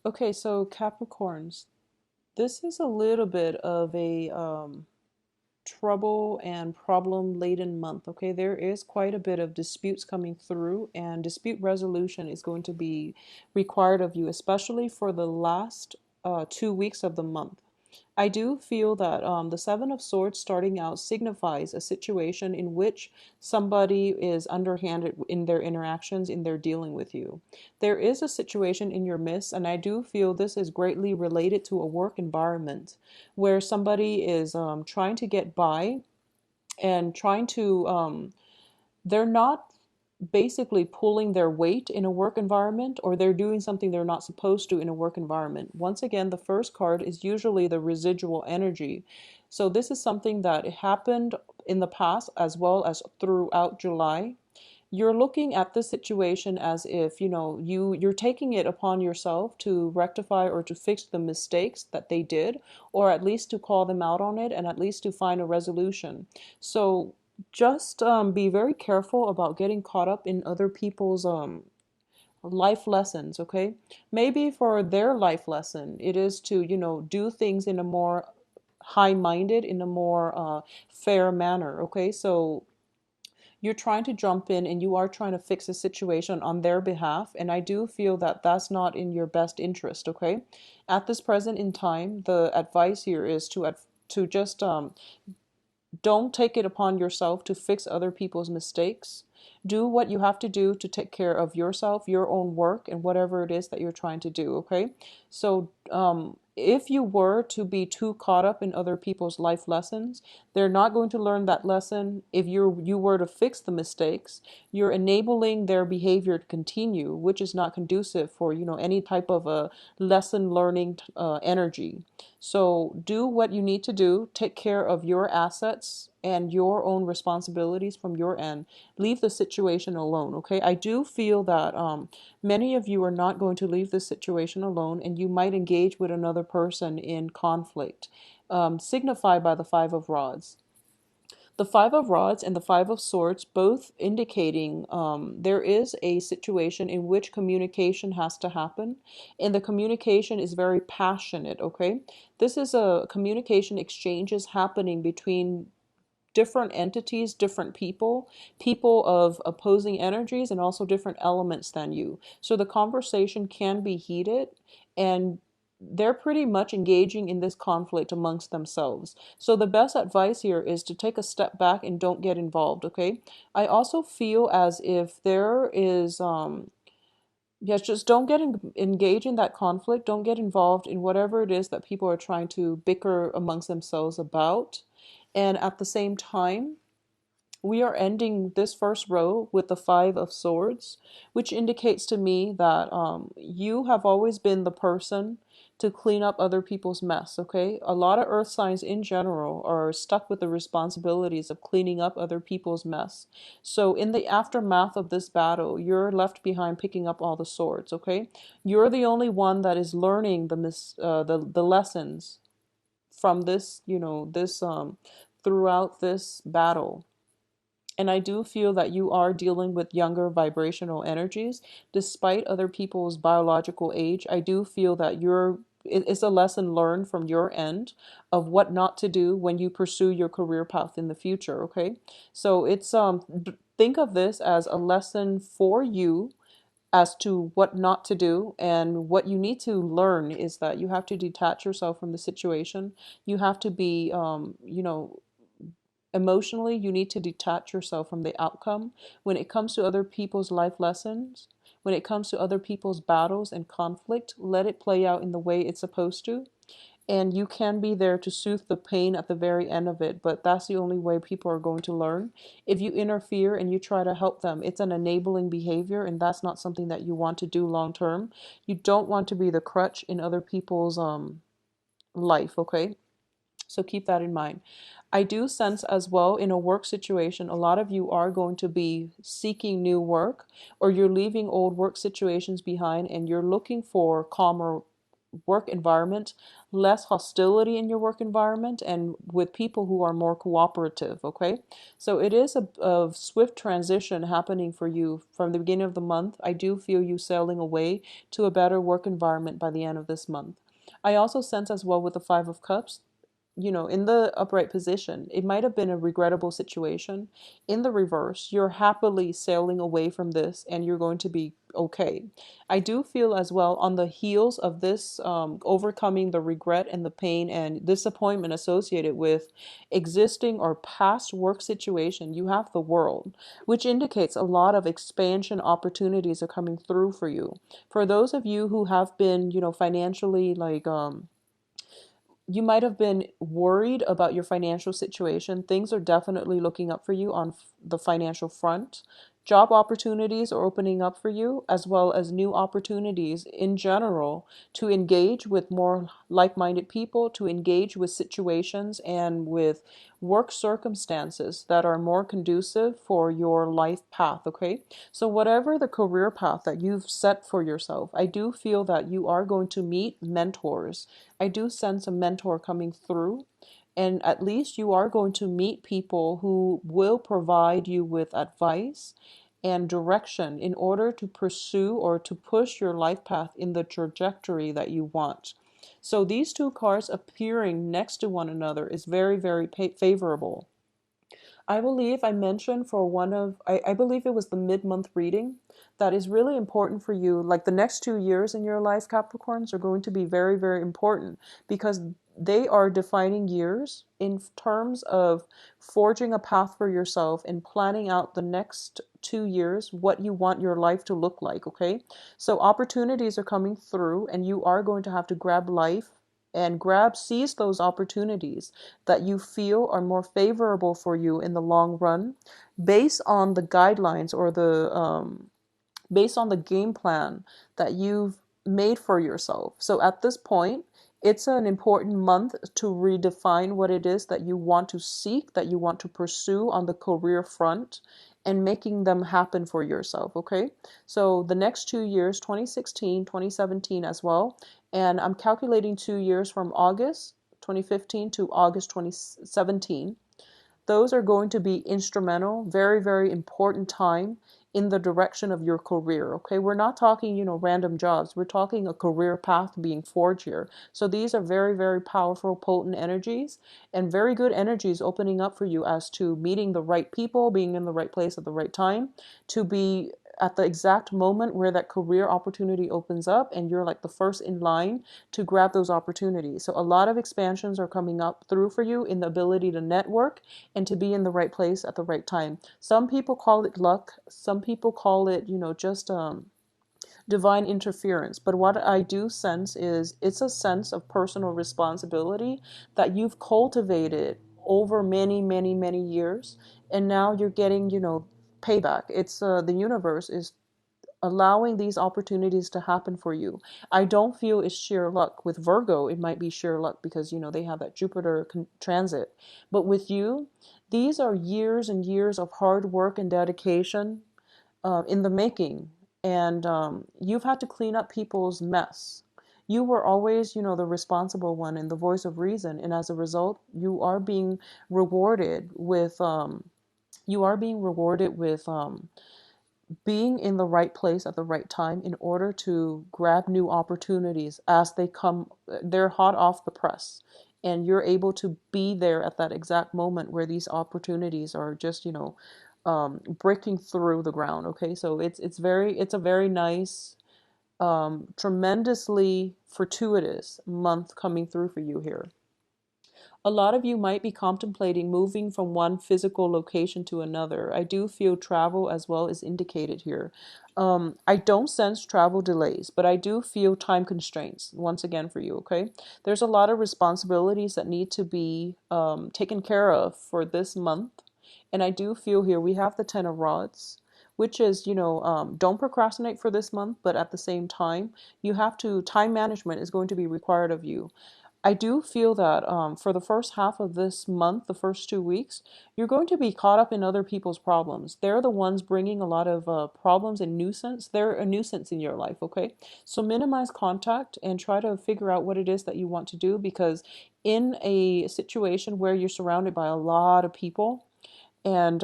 Okay, so Capricorns, this is a little bit of a trouble and problem laden month. Okay, there is quite a bit of disputes coming through, and dispute resolution is going to be required of you, especially for the last 2 weeks of the month. I do feel that the Seven of Swords starting out signifies a situation in which somebody is underhanded in their interactions, in their dealing with you. There is a situation in your midst, and I do feel this is greatly related to a work environment where somebody is trying to get by and trying to, they're not basically pulling their weight in a work environment, or they're doing something they're not supposed to in a work environment. Once again, the first card is usually the residual energy. So this is something that happened in the past as well as throughout July. You're looking at this situation as if, you're taking it upon yourself to rectify or to fix the mistakes that they did, or at least to call them out on it, and at least to find a resolution. So just be very careful about getting caught up in other people's life lessons. Okay, maybe for their life lesson it is to do things in a more high-minded, in a more fair manner. Okay, so you're trying to jump in and you are trying to fix a situation on their behalf, and I do feel that that's not in your best interest. Okay, at this present in time, the advice here is to just don't take it upon yourself to fix other people's mistakes. Do what you have to do to take care of yourself, your own work, and whatever it is that you're trying to do. Okay. So, if you were to be too caught up in other people's life lessons, they're not going to learn that lesson. If you were to fix the mistakes, you're enabling their behavior to continue, which is not conducive for any type of a lesson learning energy. So do what you need to do, take care of your assets and your own responsibilities from your end. Leave the situation alone, okay? I do feel that many of you are not going to leave this situation alone, and you might engage with another person in conflict, signified by the Five of Rods. The Five of Rods and the Five of Swords both indicating there is a situation in which communication has to happen, and the communication is very passionate. Okay, this is a communication exchanges happening between different entities, different people, people of opposing energies, and also different elements than you. So the conversation can be heated, and they're pretty much engaging in this conflict amongst themselves. So the best advice here is to take a step back and don't get involved, okay? I also feel as if there is yes, just don't engage in that conflict. Don't get involved in whatever it is that people are trying to bicker amongst themselves about. And at the same time, we are ending this first row with the Five of Swords, which indicates to me that you have always been the person to clean up other people's mess, okay? A lot of earth signs in general are stuck with the responsibilities of cleaning up other people's mess. So in the aftermath of this battle, you're left behind picking up all the swords, okay? You're the only one that is learning the lessons from this, this throughout this battle. And I do feel that you are dealing with younger vibrational energies. Despite other people's biological age, I do feel that it's a lesson learned from your end of what not to do when you pursue your career path in the future, okay? So it's think of this as a lesson for you as to what not to do, and what you need to learn is that you have to detach yourself from the situation. You have to be emotionally, you need to detach yourself from the outcome. When it comes to other people's life lessons, when it comes to other people's battles and conflict, let it play out in the way it's supposed to. And you can be there to soothe the pain at the very end of it, but that's the only way people are going to learn. If you interfere and you try to help them, it's an enabling behavior, and that's not something that you want to do long term. You don't want to be the crutch in other people's life, okay? So keep that in mind. I do sense as well in a work situation, a lot of you are going to be seeking new work, or you're leaving old work situations behind and you're looking for calmer work environment, less hostility in your work environment, and with people who are more cooperative. Okay, so it is a swift transition happening for you from the beginning of the month. I do feel you sailing away to a better work environment by the end of this month. I also sense as well with the Five of Cups, in the upright position, it might have been a regrettable situation. In the reverse, you're happily sailing away from this and you're going to be okay. I do feel as well on the heels of this, overcoming the regret and the pain and disappointment associated with existing or past work situation, you have the world, which indicates a lot of expansion opportunities are coming through for you. For those of you who have been, financially like, you might have been worried about your financial situation. Things are definitely looking up for you on the financial front. Job opportunities are opening up for you, as well as new opportunities in general to engage with more like minded people, to engage with situations and with work circumstances that are more conducive for your life path. Okay. So, whatever the career path that you've set for yourself, I do feel that you are going to meet mentors. I do sense a mentor coming through, and at least you are going to meet people who will provide you with advice and direction in order to pursue or to push your life path in the trajectory that you want. So these two cards appearing next to one another is very, very favorable. I believe I mentioned for I believe it was the mid-month reading that is really important for you. Like the next 2 years in your life, Capricorns, are going to be very, very important because they are defining years in terms of forging a path for yourself and planning out the next 2 years, what you want your life to look like. Okay. So opportunities are coming through and you are going to have to grab life and seize those opportunities that you feel are more favorable for you in the long run based on the guidelines or based on the game plan that you've made for yourself. So at this point, it's an important month to redefine what it is that you want to seek, that you want to pursue on the career front, and making them happen for yourself. Okay. So the next 2 years, 2016, 2017 as well. And I'm calculating 2 years from August 2015 to August 2017. Those are going to be instrumental, very, very important time in the direction of your career. Okay, we're not talking, random jobs. We're talking a career path being forged here. So these are very, very powerful, potent energies and very good energies opening up for you as to meeting the right people, being in the right place at the right time, to be at the exact moment where that career opportunity opens up and you're like the first in line to grab those opportunities. So a lot of expansions are coming up through for you in the ability to network and to be in the right place at the right time. Some people call it luck. Some people call it, just divine interference. But what I do sense is it's a sense of personal responsibility that you've cultivated over many, many, many years. And now you're getting, payback. It's the universe is allowing these opportunities to happen for you. I don't feel it's sheer luck. With Virgo, it might be sheer luck because, they have that Jupiter transit. But with you, these are years and years of hard work and dedication in the making. And you've had to clean up people's mess. You were always, the responsible one and the voice of reason. And as a result, rewarded with, you are being rewarded with, being in the right place at the right time in order to grab new opportunities as they come. They're hot off the press, and you're able to be there at that exact moment where these opportunities are just, breaking through the ground. Okay, so it's a very nice, tremendously fortuitous month coming through for you here. A lot of you might be contemplating moving from one physical location to another. I do feel travel as well is indicated here. I don't sense travel delays, but I do feel time constraints once again for you, okay? There's a lot of responsibilities that need to be taken care of for this month. And I do feel here we have the Ten of Rods, which is, don't procrastinate for this month, but at the same time, time management is going to be required of you. I do feel that for the first half of this month, the first 2 weeks, you're going to be caught up in other people's problems. They're the ones bringing a lot of problems and nuisance. They're a nuisance in your life, okay? So minimize contact and try to figure out what it is that you want to do, because in a situation where you're surrounded by a lot of people, and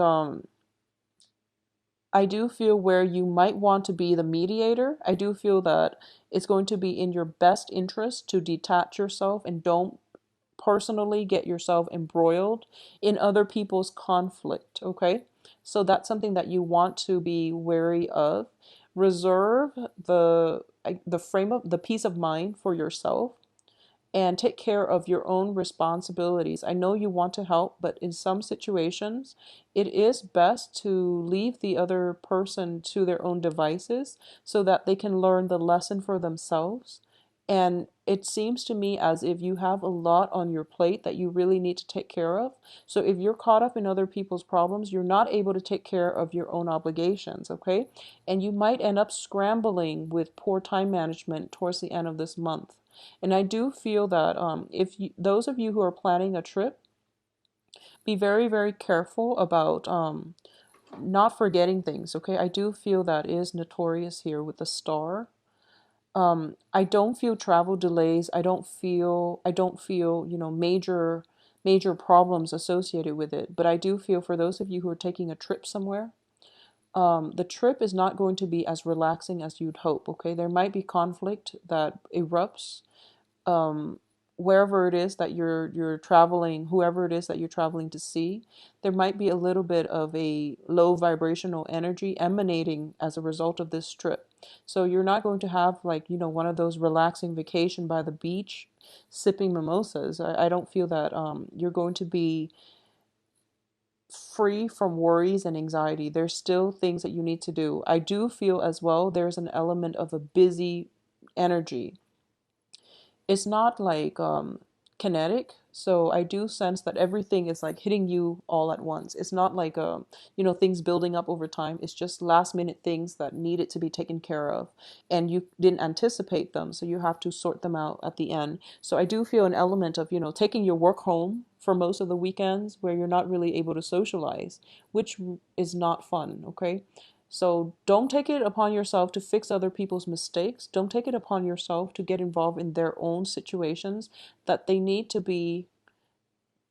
I do feel where you might want to be the mediator. I do feel that it's going to be in your best interest to detach yourself and don't personally get yourself embroiled in other people's conflict, okay? So that's something that you want to be wary of. Reserve the frame of the peace of mind for yourself and take care of your own responsibilities. I know you want to help, but in some situations, it is best to leave the other person to their own devices so that they can learn the lesson for themselves. And it seems to me as if you have a lot on your plate that you really need to take care of. So if you're caught up in other people's problems, you're not able to take care of your own obligations, okay? And you might end up scrambling with poor time management towards the end of this month. And I do feel that if you, those of you who are planning a trip, be very, very careful about not forgetting things, okay? I do feel that is notorious here with the star. I don't feel travel delays. I don't feel, major problems associated with it. But I do feel for those of you who are taking a trip somewhere, the trip is not going to be as relaxing as you'd hope, okay? There might be conflict that erupts um, wherever it is that you're traveling, whoever it is that you're traveling to see, there might be a little bit of a low vibrational energy emanating as a result of this trip. So you're not going to have like, one of those relaxing vacation by the beach sipping mimosas. I don't feel that you're going to be free from worries and anxiety. There's still things that you need to do. I do feel as well there's an element of a busy energy. It's not like kinetic, so I do sense that everything is like hitting you all at once. It's not like things building up over time. It's just last minute things that needed to be taken care of, and you didn't anticipate them, so you have to sort them out at the end. So I do feel an element of taking your work home for most of the weekends where you're not really able to socialize, which is not fun, okay? So don't take it upon yourself to fix other people's mistakes. Don't take it upon yourself to get involved in their own situations that they need to be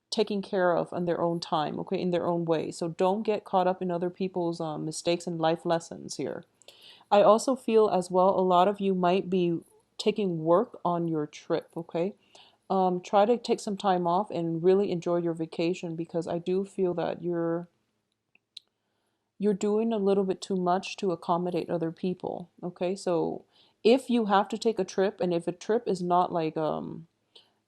taken care of on their own time, okay, in their own way. So don't get caught up in other people's mistakes and life lessons here. I also feel as well a lot of you might be taking work on your trip, okay? Try to take some time off and really enjoy your vacation, because I do feel that you're doing a little bit too much to accommodate other people. Okay, so if you have to take a trip, and if a trip is not like a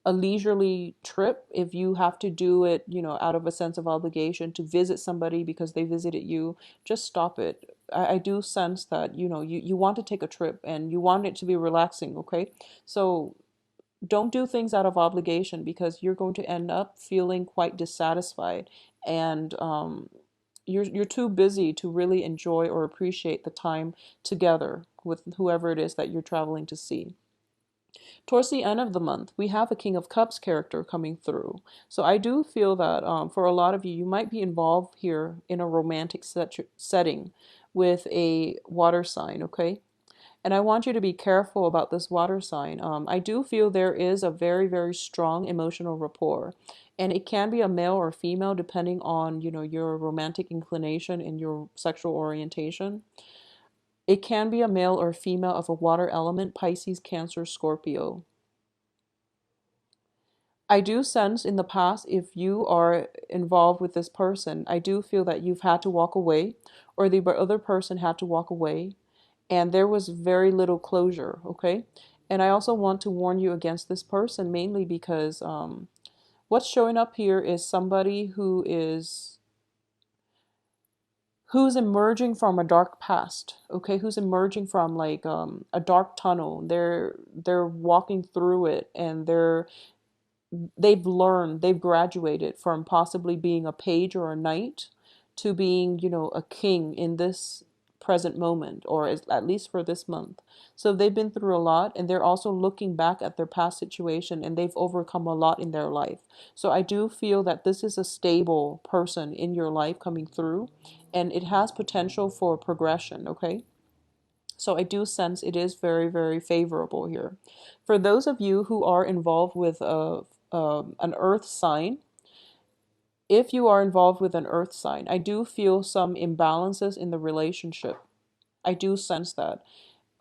leisurely trip, if you have to do it, out of a sense of obligation to visit somebody because they visited you, just stop it. I do sense that you want to take a trip and you want it to be relaxing. Okay, so don't do things out of obligation, because you're going to end up feeling quite dissatisfied, and you're too busy to really enjoy or appreciate the time together with whoever it is that you're traveling to see. Towards the end of the month, we have a King of Cups character coming through. So I do feel that for a lot of you, you might be involved here in a romantic setting with a water sign, okay? And I want you to be careful about this water sign. I do feel there is a very, very strong emotional rapport. And it can be a male or female depending on, your romantic inclination and your sexual orientation. It can be a male or female of a water element, Pisces, Cancer, Scorpio. I do sense in the past, if you are involved with this person, I do feel that you've had to walk away, or the other person had to walk away, and there was very little closure, okay? And I also want to warn you against this person, mainly because what's showing up here is somebody who's emerging from a dark past, okay? Who's emerging from like a dark tunnel. They're walking through it, and they've graduated from possibly being a page or a knight to being, a king in this present moment, or at least for this month. So they've been through a lot, and they're also looking back at their past situation, and they've overcome a lot in their life. So I do feel that this is a stable person in your life coming through, and it has potential for progression, okay? So I do sense it is very, very favorable here. For those of you who are involved with an earth sign, if you are involved with an earth sign, I do feel some imbalances in the relationship. I do sense that.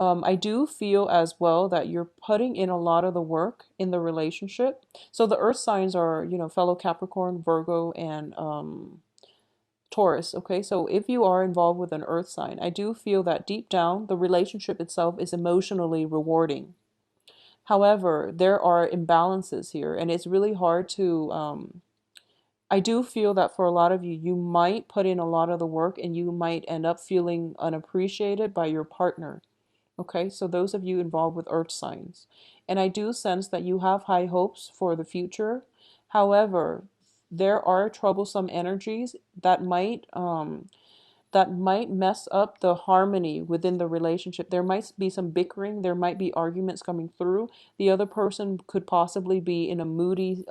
I do feel as well that you're putting in a lot of the work in the relationship. So the earth signs are, fellow Capricorn, Virgo, and Taurus. Okay, so if you are involved with an earth sign, I do feel that deep down, the relationship itself is emotionally rewarding. However, there are imbalances here, and it's really hard to I do feel that for a lot of you, you might put in a lot of the work and you might end up feeling unappreciated by your partner. Okay, so those of you involved with earth signs. And I do sense that you have high hopes for the future. However, there are troublesome energies that might mess up the harmony within the relationship. There might be some bickering, there might be arguments coming through. The other person could possibly be in a moody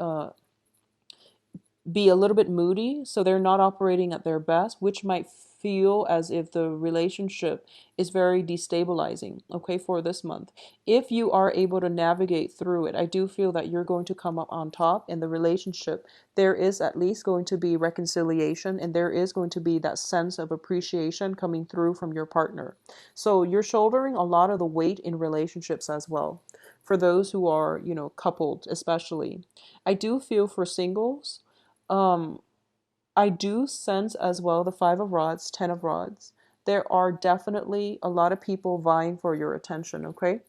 be a little bit moody, so they're not operating at their best, which might feel as if the relationship is very destabilizing, okay, for this month. If you are able to navigate through it, I do feel that you're going to come up on top in the relationship. There is at least going to be reconciliation, and there is going to be that sense of appreciation coming through from your partner. So you're shouldering a lot of the weight in relationships as well. For those who are, coupled, especially. I do feel for singles, um, I do sense as well the Five of Rods, Ten of Rods. There are definitely a lot of people vying for your attention, okay?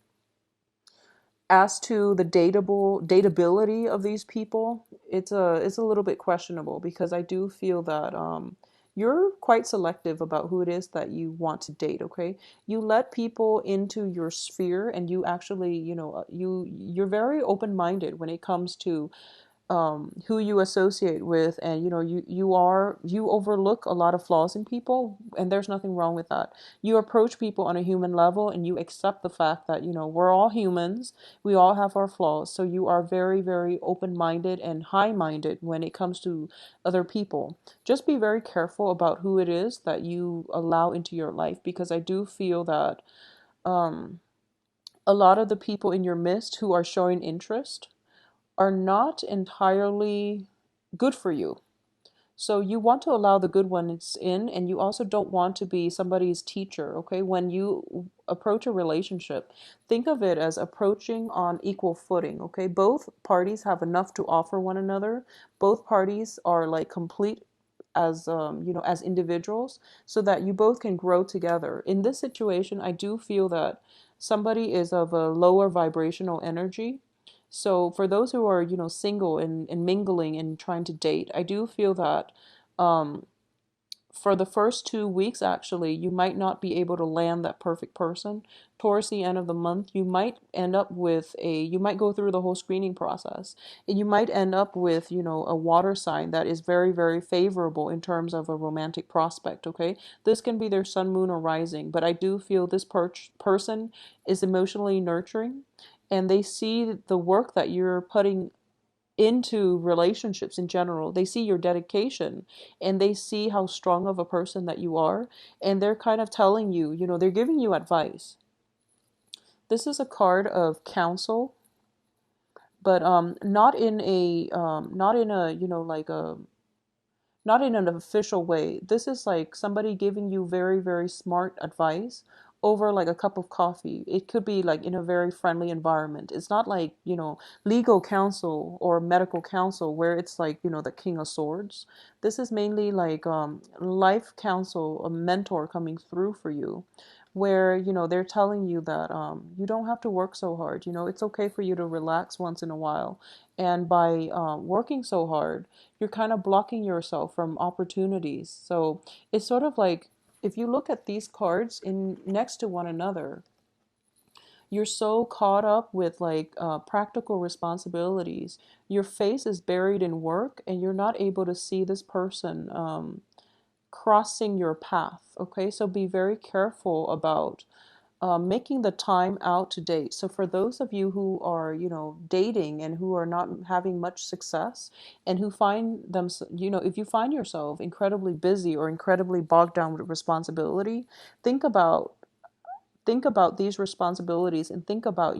As to the dateability of these people, it's a little bit questionable because I do feel that you're quite selective about who it is that you want to date, okay? You let people into your sphere, and you actually, you're very open-minded when it comes to who you associate with, and you overlook a lot of flaws in people, and there's nothing wrong with that. You approach people on a human level, and you accept the fact that we're all humans, we all have our flaws, so you are very, very open-minded and high-minded when it comes to other people. Just be very careful about who it is that you allow into your life, because I do feel that um, a lot of the people in your midst who are showing interest are not entirely good for you. So you want to allow the good ones in, and you also don't want to be somebody's teacher, okay? When you approach a relationship, think of it as approaching on equal footing, okay? Both parties have enough to offer one another. Both parties are like complete as as individuals, so that you both can grow together. In this situation, I do feel that somebody is of a lower vibrational energy. So for those who are, single and mingling and trying to date, I do feel that um, for the first 2 weeks, actually, you might not be able to land that perfect person. Towards the end of the month, you might end up with you might go through the whole screening process. And you might end up with, a water sign that is very, very favorable in terms of a romantic prospect, okay? This can be their sun, moon, or rising, but I do feel this person is emotionally nurturing, and they see the work that you're putting into relationships in general. They see your dedication, and they see how strong of a person that you are, and they're kind of telling you, they're giving you advice. This is a card of counsel, but not in a, like a not in an official way. This is like somebody giving you very, very smart advice over like a cup of coffee. It could be like in a very friendly environment. It's not like, legal counsel or medical counsel where it's like, the King of Swords. This is mainly like life counsel, a mentor coming through for you, where, they're telling you that you don't have to work so hard. It's okay for you to relax once in a while. And by working so hard, you're kind of blocking yourself from opportunities. So it's sort of like, if you look at these cards in next to one another, you're so caught up with like practical responsibilities. Your face is buried in work, and you're not able to see this person crossing your path. Okay, so be very careful about making the time out to date. So for those of you who are, dating and who are not having much success and who find them, if you find yourself incredibly busy or incredibly bogged down with responsibility, think about these responsibilities and think about,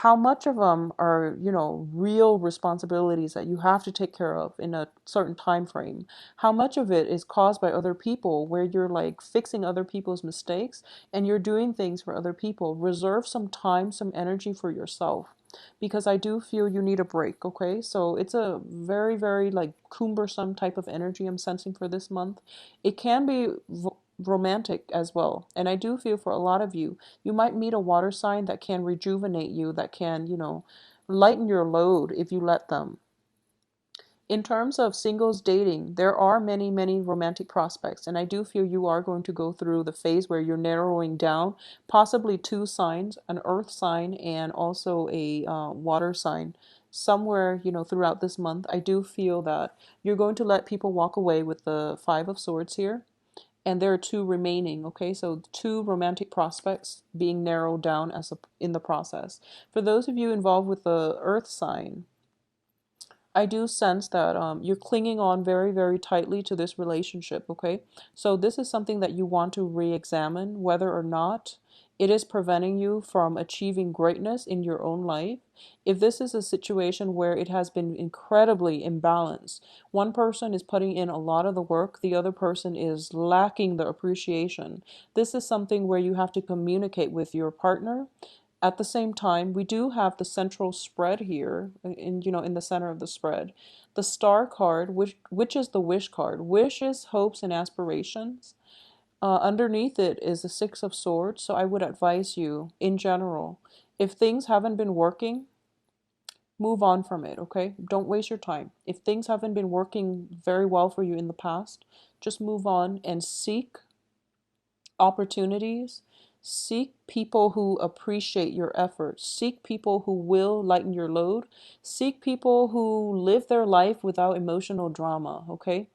how much of them are, real responsibilities that you have to take care of in a certain time frame. How much of it is caused by other people where you're like fixing other people's mistakes and you're doing things for other people. Reserve some time, some energy for yourself, because I do feel you need a break, okay? So it's a very, very like cumbersome type of energy I'm sensing for this month. It can be romantic as well. And I do feel for a lot of you, you might meet a water sign that can rejuvenate you, that can, lighten your load if you let them. In terms of singles dating, there are many, many romantic prospects, and I do feel you are going to go through the phase where you're narrowing down possibly two signs, an earth sign and also a water sign. Somewhere, throughout this month, I do feel that you're going to let people walk away with the Five of Swords here, and there are two remaining. Okay, so two romantic prospects being narrowed down in the process. For those of you involved with the earth sign, I do sense that you're clinging on very, very tightly to this relationship, okay? So this is something that you want to re-examine whether or not it is preventing you from achieving greatness in your own life. If this is a situation where it has been incredibly imbalanced, one person is putting in a lot of the work, the other person is lacking the appreciation. This is something where you have to communicate with your partner. At the same time, we do have the central spread here in the center of the spread. The star card, which is the wish card. Wishes, hopes, and aspirations. Underneath it is the Six of Swords. So I would advise you, in general, if things haven't been working, move on from it, okay? Don't waste your time. If things haven't been working very well for you in the past, just move on and seek opportunities. Seek people who appreciate your efforts. Seek people who will lighten your load. Seek people who live their life without emotional drama, okay?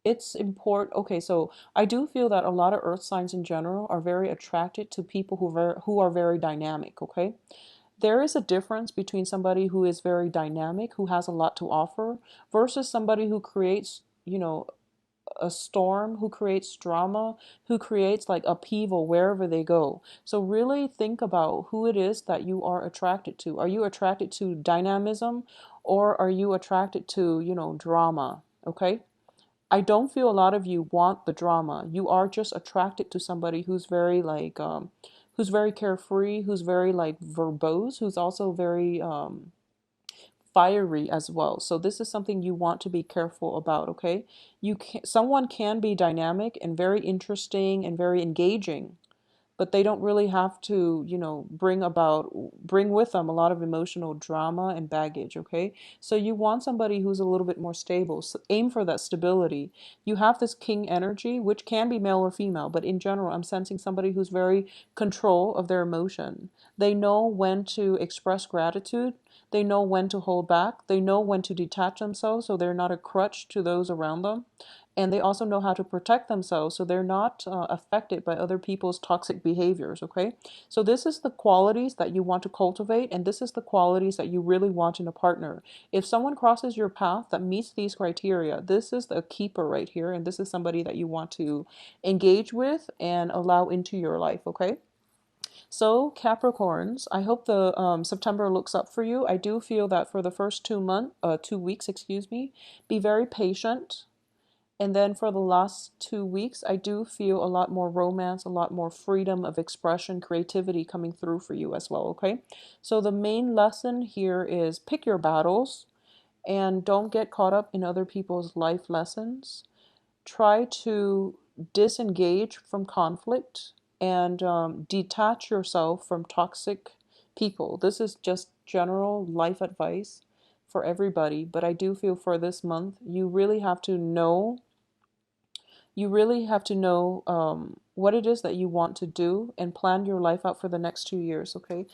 It's important. Okay, so I do feel that a lot of earth signs in general are very attracted to people who are very dynamic, okay? There is a difference between somebody who is very dynamic, who has a lot to offer, versus somebody who creates, a storm, who creates drama, who creates like upheaval wherever they go. So really think about who it is that you are attracted to. Are you attracted to dynamism, or are you attracted to, drama? Okay? I don't feel a lot of you want the drama. You are just attracted to somebody who's very like who's very carefree, who's very like verbose, who's also very fiery as well. So this is something you want to be careful about, okay? Someone can be dynamic and very interesting and very engaging, but they don't really have to, bring with them a lot of emotional drama and baggage, okay? So you want somebody who's a little bit more stable. So aim for that stability. You have this king energy, which can be male or female, but in general, I'm sensing somebody who's very control of their emotion. They know when to express gratitude. They know when to hold back. They know when to detach themselves so they're not a crutch to those around them. And they also know how to protect themselves so they're not affected by other people's toxic behaviors, okay? So this is the qualities that you want to cultivate, and this is the qualities that you really want in a partner. If someone crosses your path that meets these criteria, this is the keeper right here, and this is somebody that you want to engage with and allow into your life, okay? So Capricorns, I hope the September looks up for you. I do feel that for the first 2 weeks, excuse me, be very patient. And then for the last 2 weeks, I do feel a lot more romance, a lot more freedom of expression, creativity coming through for you as well, okay? So the main lesson here is pick your battles and don't get caught up in other people's life lessons. Try to disengage from conflict and detach yourself from toxic people. This is just general life advice for everybody, but I do feel for this month, you really have to know what it is that you want to do and plan your life out for the next 2 years, okay?